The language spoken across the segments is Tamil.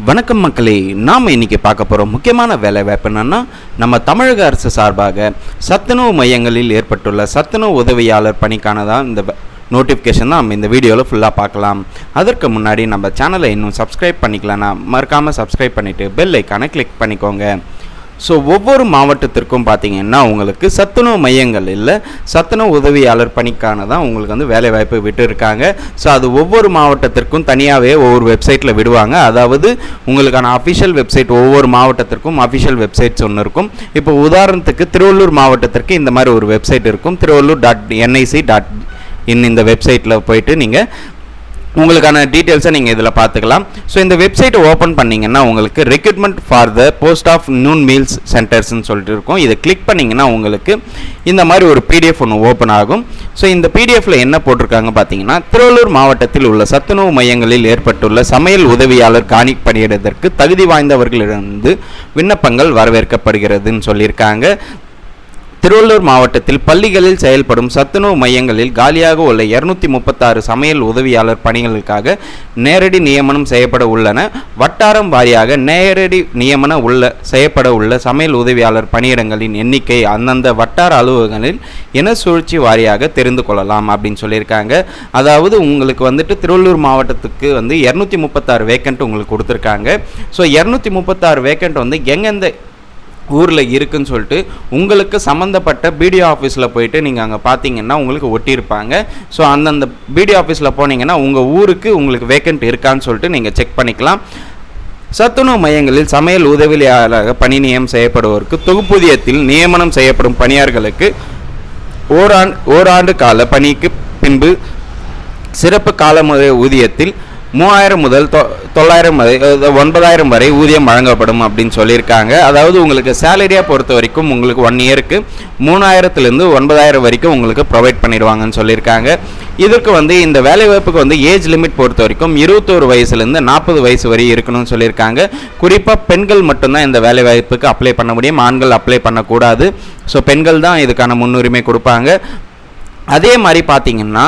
வணக்கம் மக்களே, நாம் இன்றைக்கி பார்க்க போகிறோம் முக்கியமான வேலைவாய்ப்பு என்னென்னா, நம்ம தமிழக அரசு சார்பாக சத்துணவு மையங்களில் ஏற்பட்டுள்ள சத்துணவு உதவியாளர் பணிக்கான தான் இந்த நோட்டிஃபிகேஷன் தான் நம்ம இந்த வீடியோவில் ஃபுல்லாக பார்க்கலாம். அதற்கு முன்னாடி நம்ம சேனலை இன்னும் சப்ஸ்கிரைப் பண்ணிக்கலன்னா மறக்காமல் சப்ஸ்கிரைப் பண்ணிவிட்டு பெல் ஐக்கானை கிளிக் பண்ணிக்கோங்க. ஸோ ஒவ்வொரு மாவட்டத்திற்கும் பார்த்திங்கன்னா உங்களுக்கு சத்துணவு மையங்கள் இல்லை, சத்துணவு உதவியாளர் பணிக்கான தான் உங்களுக்கு வந்து வேலைவாய்ப்பு விட்டுருக்காங்க. ஸோ அது ஒவ்வொரு மாவட்டத்திற்கும் தனியாகவே ஒவ்வொரு வெப்சைட்டில் விடுவாங்க. அதாவது உங்களுக்கான அஃபிஷியல் வெப்சைட் ஒவ்வொரு மாவட்டத்திற்கும் அஃபிஷியல் வெப்சைட்ஸ் ஒன்று இருக்கும். இப்போ உதாரணத்துக்கு திருவள்ளூர் மாவட்டத்திற்கு இந்த மாதிரி ஒரு வெப்சைட் இருக்கும், திருவள்ளூர்.nic.in. இந்த வெப்சைட்டில் போயிட்டு நீங்கள் உங்களுக்கான டீட்டெயில்ஸை நீங்கள் இதில் பார்த்துக்கலாம். ஸோ இந்த வெப்சைட்டை ஓப்பன் பண்ணிங்கன்னா உங்களுக்கு recruitment for the post of noon meals சென்டர்ஸ்ன்னு சொல்லிட்டு இருக்கும். இதை கிளிக் பண்ணிங்கன்னா உங்களுக்கு இந்த மாதிரி ஒரு பிடிஎஃப் ஒன்று ஓப்பன் ஆகும். ஸோ இந்த பிடிஎஃப்பில் என்ன போட்டிருக்காங்க பார்த்தீங்கன்னா, திருவள்ளூர் மாவட்டத்தில் உள்ள சத்துணவு மையங்களில் ஏற்பட்டுள்ள சமையல் உதவியாளர் காணி பணியிடத்திற்கு தகுதி வாய்ந்தவர்களிடமிருந்து விண்ணப்பங்கள் வரவேற்கப்படுகிறதுன்னு சொல்லியிருக்காங்க. திருவள்ளூர் மாவட்டத்தில் பள்ளிகளில் செயல்படும் சத்துணவு மையங்களில் காலியாக உள்ள 236 சமையல் உதவியாளர் பணிகளுக்காக நேரடி நியமனம் செய்யப்பட உள்ளன. வட்டாரம் வாரியாக நேரடி நியமன செய்யப்பட உள்ள சமையல் உதவியாளர் பணியிடங்களின் எண்ணிக்கை அந்தந்த வட்டார அலுவலகங்களில் இன சுழற்சி வாரியாக தெரிந்து கொள்ளலாம் அப்படின்னு சொல்லியிருக்காங்க. அதாவது உங்களுக்கு வந்துட்டு திருவள்ளூர் மாவட்டத்துக்கு வந்து 236 வேக்கண்ட் உங்களுக்கு கொடுத்துருக்காங்க. ஸோ 236 வேக்கண்ட் வந்து எங்கெந்த ஊரில் இருக்குன்னு சொல்லிட்டு உங்களுக்கு சம்மந்தப்பட்ட பிடிஓ ஆஃபீஸில் போயிட்டு நீங்கள் அங்கே பார்த்தீங்கன்னா உங்களுக்கு ஒட்டியிருப்பாங்க. ஸோ அந்தந்த பிடிஓ ஆஃபீஸில் போனீங்கன்னா உங்கள் ஊருக்கு உங்களுக்கு வேக்கண்ட் இருக்கான்னு சொல்லிட்டு நீங்கள் செக் பண்ணிக்கலாம். சத்துணவு மையங்களில் சமையல் உதவியாளராக பணி நியமனம் செய்யப்படுவோருக்கு தொகுப்பூதியத்தில் நியமனம் செய்யப்படும் பணியாளர்களுக்கு ஓராண்டு கால பணிக்கு பின்பு சிறப்பு காலமுறை ஊதியத்தில் 3000 முதல் 900 வரை 9000 வரை ஊதியம் வழங்கப்படும் அப்படின்னு சொல்லியிருக்காங்க. அதாவது உங்களுக்கு சேலரியாக பொறுத்த வரைக்கும் உங்களுக்கு 1 இயருக்கு 3000லேருந்து 9000 வரைக்கும் உங்களுக்கு ப்ரொவைட் பண்ணிடுவாங்கன்னு சொல்லியிருக்காங்க. இதற்கு வந்து இந்த வேலைவாய்ப்புக்கு வந்து ஏஜ் லிமிட் பொறுத்த வரைக்கும் 21 வயசுலேருந்து 40 வயசு வரை இருக்கணும்னு சொல்லியிருக்காங்க. குறிப்பாக பெண்கள் மட்டும்தான் இந்த வேலைவாய்ப்புக்கு அப்ளை பண்ண முடியும், ஆண்கள் அப்ளை பண்ணக்கூடாது. ஸோ பெண்கள் தான் இதுக்கான முன்னுரிமை கொடுப்பாங்க. அதே மாதிரி பார்த்தீங்கன்னா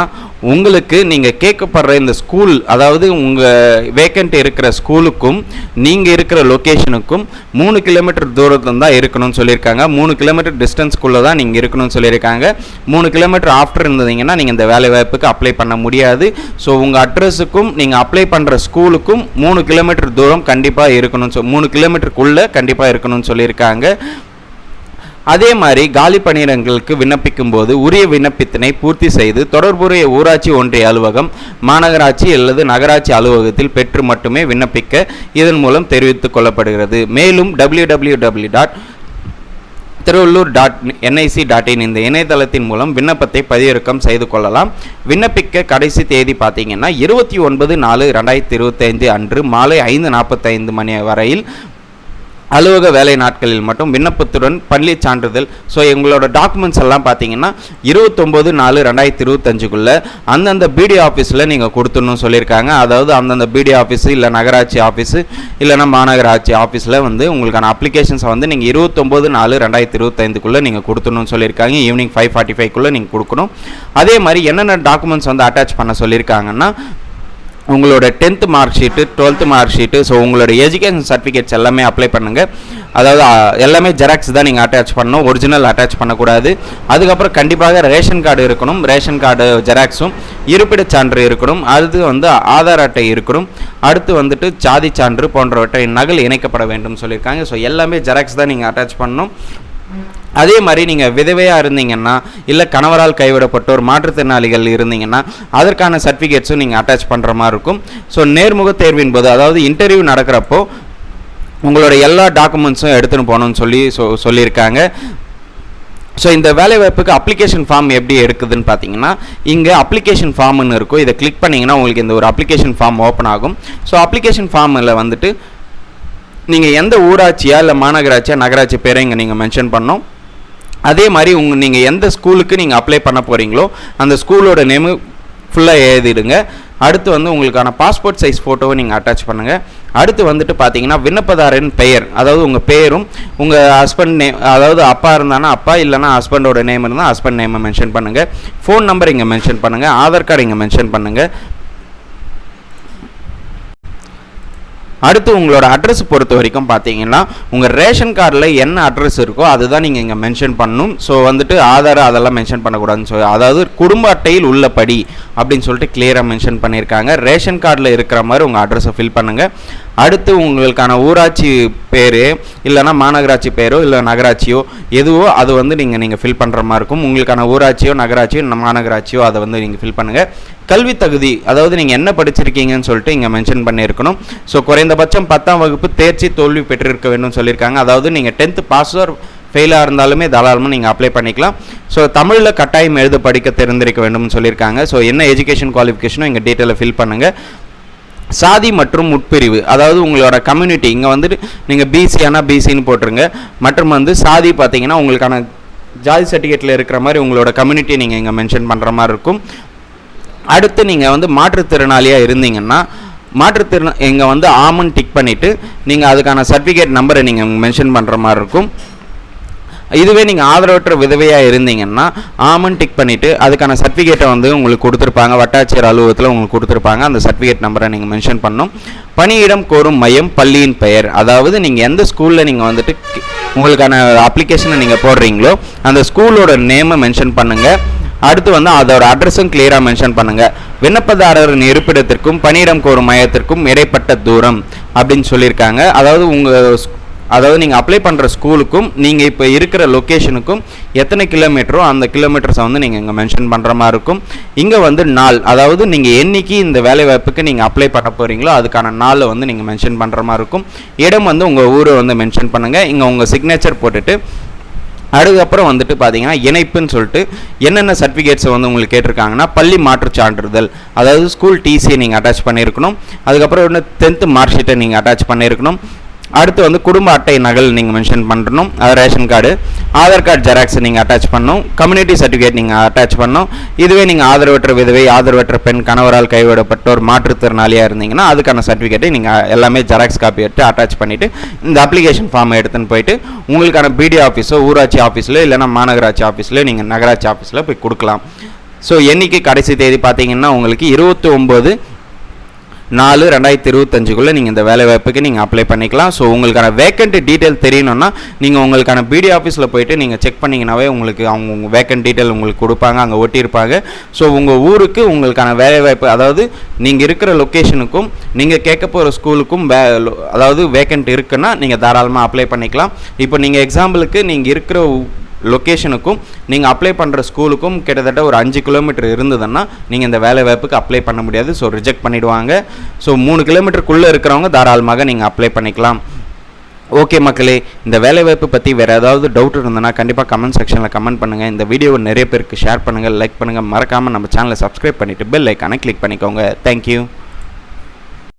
உங்களுக்கு நீங்கள் கேட்கப்படுற இந்த ஸ்கூல், அதாவது உங்கள் வேக்கண்ட் இருக்கிற ஸ்கூலுக்கும் நீங்கள் இருக்கிற லொக்கேஷனுக்கும் 3 கிலோமீட்டர் தூரத்தில் தான் இருக்கணும்னு சொல்லியிருக்காங்க. 3 கிலோமீட்டர் டிஸ்டன்ஸ்குள்ளே தான் நீங்கள் இருக்கணும்னு சொல்லியிருக்காங்க. 3 கிலோமீட்டர் ஆஃப்டர் இருந்தீங்கன்னா நீங்கள் இந்த வேலைவாய்ப்புக்கு அப்ளை பண்ண முடியாது. ஸோ உங்கள் அட்ரஸுக்கும் நீங்கள் அப்ளை பண்ணுற ஸ்கூலுக்கும் 3 கிலோமீட்டர் தூரம் கண்டிப்பாக இருக்கணும். 3 கிலோமீட்டருக்குள்ளே கண்டிப்பாக இருக்கணும்னு சொல்லியிருக்காங்க. அதே மாதிரி காலி பணியிடங்களுக்கு விண்ணப்பிக்கும் போது உரிய விண்ணப்பத்தினை பூர்த்தி செய்து தொடர்புடைய ஊராட்சி ஒன்றிய அலுவலகம், மாநகராட்சி அல்லது நகராட்சி அலுவலகத்தில் பெற்று மட்டுமே விண்ணப்பிக்க இதன் மூலம் தெரிவித்துக் கொள்ளப்படுகிறது. மேலும் www.tiruvallur.nic.in இந்த இணையதளத்தின் மூலம் விண்ணப்பத்தை பதிவிறக்கம் செய்து கொள்ளலாம். விண்ணப்பிக்க கடைசி தேதி பார்த்தீங்கன்னா 29/4/2025 அன்று மாலை 5:45 மணி வரையில் அலுவலக வேலை நாட்களில் மட்டும் விண்ணப்பத்துடன் பள்ளி சான்றிதழ். ஸோ எங்களோட டாக்குமெண்ட்ஸ் எல்லாம் பார்த்தீங்கன்னா 29/4/2025 அந்தந்த பிடிஓ ஆஃபீஸில் நீங்கள் கொடுத்துடணும் சொல்லியிருக்காங்க. அதாவது அந்தந்த பிடிஓ ஆஃபீஸு இல்லை நகராட்சி ஆஃபீஸு இல்லைனா மாநகராட்சி ஆஃபீஸில் வந்து உங்களுக்கான அப்ளிகேஷன்ஸை வந்து நீங்கள் 29/4/2025 நீங்கள் கொடுத்துடணும்னு சொல்லியிருக்காங்க. ஈவினிங் 5:45 நீங்கள் கொடுக்கணும். அதே மாதிரி என்னென்ன டாக்குமெண்ட்ஸ் வந்து அட்டாச் பண்ண சொல்லியிருக்காங்கன்னா, உங்களோட 10th mark sheet, 12th mark sheet, so உங்களோட எஜுகேஷன் சர்டிஃபிகேட்ஸ் எல்லாமே அப்ளை பண்ணுங்கள். அதாவது எல்லாமே ஜெராக்ஸ் தான் நீங்கள் அட்டாச் பண்ணணும், ஒரிஜினல் அட்டாச் பண்ணக்கூடாது. அதுக்கப்புறம் கண்டிப்பாக ரேஷன் கார்டு இருக்கணும், ரேஷன் கார்டு ஜெராக்ஸும், இருப்பிடச் சான்று இருக்கணும், அது வந்து ஆதார் அட்டை இருக்கணும், அடுத்து வந்துட்டு சாதி சான்று போன்றவற்றை நகல் இணைக்கப்பட வேண்டும் சொல்லியிருக்காங்க. ஸோ எல்லாமே ஜெராக்ஸ் தான் நீங்கள் அட்டாச் பண்ணணும். அதே மாதிரி நீங்கள் விதவையாக இருந்தீங்கன்னா இல்லை கணவரால் கைவிடப்பட்டோர் மாற்றுத்திறனாளிகள் இருந்தீங்கன்னா அதற்கான சர்டிஃபிகேட்ஸும் நீங்கள் அட்டாச் பண்ணுற மாதிரி இருக்கும். ஸோ நேர்முக தேர்வின் போது, அதாவது இன்டர்வியூ நடக்கிறப்போ உங்களோட எல்லா டாக்குமெண்ட்ஸும் எடுத்துன்னு போகணும்னு சொல்லியிருக்காங்க. ஸோ இந்த வேலைவாய்ப்புக்கு அப்ளிகேஷன் ஃபார்ம் எப்படி எடுக்குதுன்னு பார்த்தீங்கன்னா, இங்கே அப்ளிகேஷன் ஃபார்ம்னு இருக்கும். இதை கிளிக் பண்ணிங்கன்னா உங்களுக்கு இந்த ஒரு அப்ளிகேஷன் ஃபார்ம் ஓப்பன் ஆகும். ஸோ அப்ளிகேஷன் ஃபார்மில் வந்துட்டு நீங்கள் எந்த ஊராட்சியா இல்லை மாநகராட்சியா நகராட்சி பேரை இங்கே நீங்கள் மென்ஷன் பண்ணணும். அதே மாதிரி நீங்கள் எந்த ஸ்கூலுக்கு நீங்கள் அப்ளை பண்ண போகிறீங்களோ அந்த ஸ்கூலோட நேமு ஃபுல்லாக எழுதிடுங்க. அடுத்து வந்து உங்களுக்கான பாஸ்போர்ட் சைஸ் ஃபோட்டோவை நீங்கள் அட்டாச் பண்ணுங்கள். அடுத்து வந்துட்டு பார்த்தீங்கன்னா விண்ணப்பதாரின் பெயர், அதாவது உங்கள் பெயரும் உங்கள் ஹஸ்பண்ட் நேம், அதாவது அப்பா இருந்தானா அப்பா, இல்லைனா ஹஸ்பண்டோட நேம் இருந்தால் ஹஸ்பண்ட் நேமை மென்ஷன் பண்ணுங்கள். ஃபோன் நம்பர் இங்கே மென்ஷன் பண்ணுங்கள், ஆதார் கார்டு இங்கே மென்ஷன் பண்ணுங்கள். அடுத்து உங்களோட அட்ரஸ் பொறுத்த வரைக்கும் பார்த்தீங்கன்னா உங்கள் ரேஷன் கார்டில் என்ன அட்ரஸ் இருக்கோ அதுதான் நீங்கள் இங்கே மென்ஷன் பண்ணணும். ஸோ வந்துட்டு ஆதார் அதெல்லாம் மென்ஷன் பண்ணக்கூடாதுன்னு சொல்லி, அதாவது குடும்ப அட்டையில் உள்ளபடி அப்படின்னு சொல்லிட்டு கிளியராக மென்ஷன் பண்ணியிருக்காங்க. ரேஷன் கார்டில் இருக்கிற மாதிரி உங்கள் அட்ரஸை ஃபில் பண்ணுங்கள். அடுத்து உங்களுக்கான ஊராட்சி பேர் இல்லைனா மாநகராட்சி பேரோ இல்லை நகராட்சியோ எதுவோ அது வந்து நீங்கள் ஃபில் பண்ணுற மாதிரி இருக்கும். உங்களுக்கான ஊராட்சியோ நகராட்சியோ மாநகராட்சியோ அதை வந்து நீங்கள் ஃபில் பண்ணுங்கள். கல்வி தகுதி, அதாவது நீங்கள் என்ன படிச்சிருக்கீங்கன்னு சொல்லிட்டு இங்கே மென்ஷன் பண்ணியிருக்கணும். ஸோ குறைந்தபட்சம் 10ஆம் வகுப்பு தேர்ச்சி தோல்வி பெற்றிருக்க வேண்டும் சொல்லியிருக்காங்க. அதாவது நீங்கள் 10th பாஸ் ஆர் ஃபெயிலாக இருந்தாலுமே தாராளமாக நீங்கள் அப்ளை பண்ணிக்கலாம். ஸோ தமிழில் கட்டாயம் எழுத படிக்க தெரிந்திருக்க வேண்டும்னு சொல்லியிருக்காங்க. ஸோ என்ன எஜுகேஷன் குவாலிஃபிகேஷனும் இங்கே டீட்டெயிலில் ஃபில் பண்ணுங்கள். சாதி மற்றும் உட்பிரிவு, அதாவது உங்களோட கம்யூனிட்டி இங்கே வந்துட்டு நீங்கள் பிசி ஆனால் பிசின்னு போட்டுருங்க. மற்றும் வந்து சாதி பார்த்தீங்கன்னா உங்களுக்கான ஜாதி சர்டிஃபிகேட்டில் இருக்கிற மாதிரி உங்களோட கம்யூனிட்டியை நீங்கள் இங்கே மென்ஷன் பண்ணுற மாதிரி இருக்கும். அடுத்து நீங்கள் வந்து மாற்றுத்திறனாளியாக இருந்தீங்கன்னா இங்கே வந்து ஆமன் டிக் பண்ணிவிட்டு நீங்கள் அதுக்கான சர்டிஃபிகேட் நம்பரை நீங்கள் மென்ஷன் பண்ணுற மாதிரி இருக்கும். இதுவே நீங்கள் ஆதரவற்ற விதவையாக இருந்தீங்கன்னா ஆமன் டிக் பண்ணிவிட்டு அதுக்கான சர்டிஃபிகேட்டை வந்து உங்களுக்கு கொடுத்துருப்பாங்க, வட்டாட்சியர் அலுவலகத்தில் உங்களுக்கு கொடுத்துருப்பாங்க. அந்த சர்டிஃபிகேட் நம்பரை நீங்கள் மென்ஷன் பண்ணணும். பணியிடம் கோரும் மையம் பள்ளியின் பெயர், அதாவது நீங்கள் எந்த ஸ்கூலில் நீங்கள் வந்துட்டு உங்களுக்கான அப்ளிகேஷனை நீங்கள் போடுறீங்களோ அந்த ஸ்கூலோட நேமை மென்ஷன் பண்ணுங்கள். அடுத்து வந்து அதோட அட்ரஸும் கிளியராக மென்ஷன் பண்ணுங்கள். விண்ணப்பதாரரின் இருப்பிடத்திற்கும் பணியிடம் கோரும் மையத்திற்கும் இடைப்பட்ட தூரம் அப்படின்னு சொல்லியிருக்காங்க. அதாவது நீங்கள் அப்ளை பண்ணுற ஸ்கூலுக்கும் நீங்கள் இப்போ இருக்கிற லொக்கேஷனுக்கும் எத்தனை கிலோமீட்டரோ அந்த கிலோமீட்டர்ஸை வந்து நீங்கள் இங்கே மென்ஷன் பண்ணுற மாதிரி இருக்கும். இங்கே வந்து நாள், அதாவது நீங்கள் என்னைக்கு இந்த வேலைவாய்ப்புக்கு நீங்கள் அப்ளை பண்ண போகிறீங்களோ அதுக்கான நாளை வந்து நீங்கள் மென்ஷன் பண்ணுற மாதிரி இருக்கும். இடம் வந்து உங்கள் ஊரை வந்து மென்ஷன் பண்ணுங்கள். இங்கே உங்கள் சிக்னேச்சர் போட்டுட்டு அதுக்கப்புறம் வந்துட்டு பார்த்தீங்கன்னா இணைப்புன்னு சொல்லிட்டு என்னென்ன சர்டிஃபிகேட்ஸை வந்து உங்களுக்கு கேட்டிருக்காங்கன்னா பள்ளி மாற்றுச் சான்றிதழ், அதாவது ஸ்கூல் டிசியை நீங்கள் அட்டாச் பண்ணியிருக்கணும். அதுக்கப்புறம் இன்னும் 10th மார்க் ஷீட்டை நீங்கள் அட்டாச் பண்ணியிருக்கணும். அடுத்து வந்து குடும்ப அட்டை நகல் நீங்கள் மென்ஷன் பண்ணணும். அது ration card, Aadhaar card xerox நீங்கள் அட்டாச் பண்ணணும். கம்யூனிட்டி சர்டிஃபிகேட் நீங்கள் அட்டாச் பண்ணணும். இதுவே நீங்கள் ஆதரவற்ற விதவை, ஆதரவற்ற பெண், கணவரால் கைவிடப்பட்டோர், மாற்றுத்திறனாளியாக இருந்தீங்கன்னா அதுக்கான சர்டிஃபிகேட்டை நீங்கள் எல்லாமே ஜெராக்ஸ் காப்பி எடுத்து அட்டாச் பண்ணிவிட்டு இந்த அப்ளிகேஷன் ஃபார்மை எடுத்துன்னு போயிட்டு உங்களுக்கான பிடி ஆஃபீஸோ ஊராட்சி ஆஃபீஸில் இல்லைனா மாநகராட்சி ஆஃபீஸில் நீங்கள் நகராட்சி ஆஃபீஸில் போய் கொடுக்கலாம். ஸோ என்னைக்கு கடைசி தேதி பார்த்தீங்கன்னா உங்களுக்கு 29/4/2025 நீங்கள் இந்த வேலைவாய்ப்புக்கு நீங்கள் அப்ளை பண்ணிக்கலாம். ஸோ உங்களுக்கான வேக்கண்ட் டீட்டெயில் தெரியணும்னா நீங்கள் உங்களுக்கான பிடி ஆஃபீஸில் போய்ட்டு நீங்கள் செக் பண்ணிங்கனாவே உங்களுக்கு அவங்க வேக்கண்ட் டீட்டெயில் உங்களுக்கு கொடுப்பாங்க, அங்கே ஒட்டியிருப்பாங்க. ஸோ உங்கள் ஊருக்கு உங்களுக்கான வேலைவாய்ப்பு, அதாவது நீங்கள் இருக்கிற லொக்கேஷனுக்கும் நீங்கள் கேட்க போகிற ஸ்கூலுக்கும் அதாவது வேக்கண்ட் இருக்குன்னா நீங்கள் தாராளமாக அப்ளை பண்ணிக்கலாம். இப்போ நீங்கள் எக்ஸாம்பிளுக்கு நீங்கள் இருக்கிற லொக்கேஷனுக்கும் நீங்கள் அப்ளை பண்ணுற ஸ்கூலுக்கும் கிட்டத்தட்ட ஒரு 5 கிலோமீட்டர் இருந்ததுன்னா நீங்கள் இந்த வேலை வாய்ப்புக்கு அப்ளை பண்ண முடியாது. ஸோ ரிஜெக்ட் பண்ணிவிடுவாங்க. ஸோ 3 கிலோமீட்டருக்குள்ளே இருக்கிறவங்க தாராளமாக நீங்கள் அப்ளை பண்ணிக்கலாம். ஓகே மக்களே, இந்த வேலைவாய்ப்பு பற்றி வேறு ஏதாவது டவுட் இருந்ததுன்னா கண்டிப்பாக கமெண்ட் செக்ஷனில் கமெண்ட் பண்ணுங்கள். இந்த வீடியோவை நிறைய பேருக்கு ஷேர் பண்ணுங்கள், லைக் பண்ணுங்கள். மறக்காமல் நம்ம சேனலை சப்ஸ்கிரைப் பண்ணிவிட்டு பெல் ஐக்கானை கிளிக் பண்ணிக்கோங்க. தேங்க்யூ.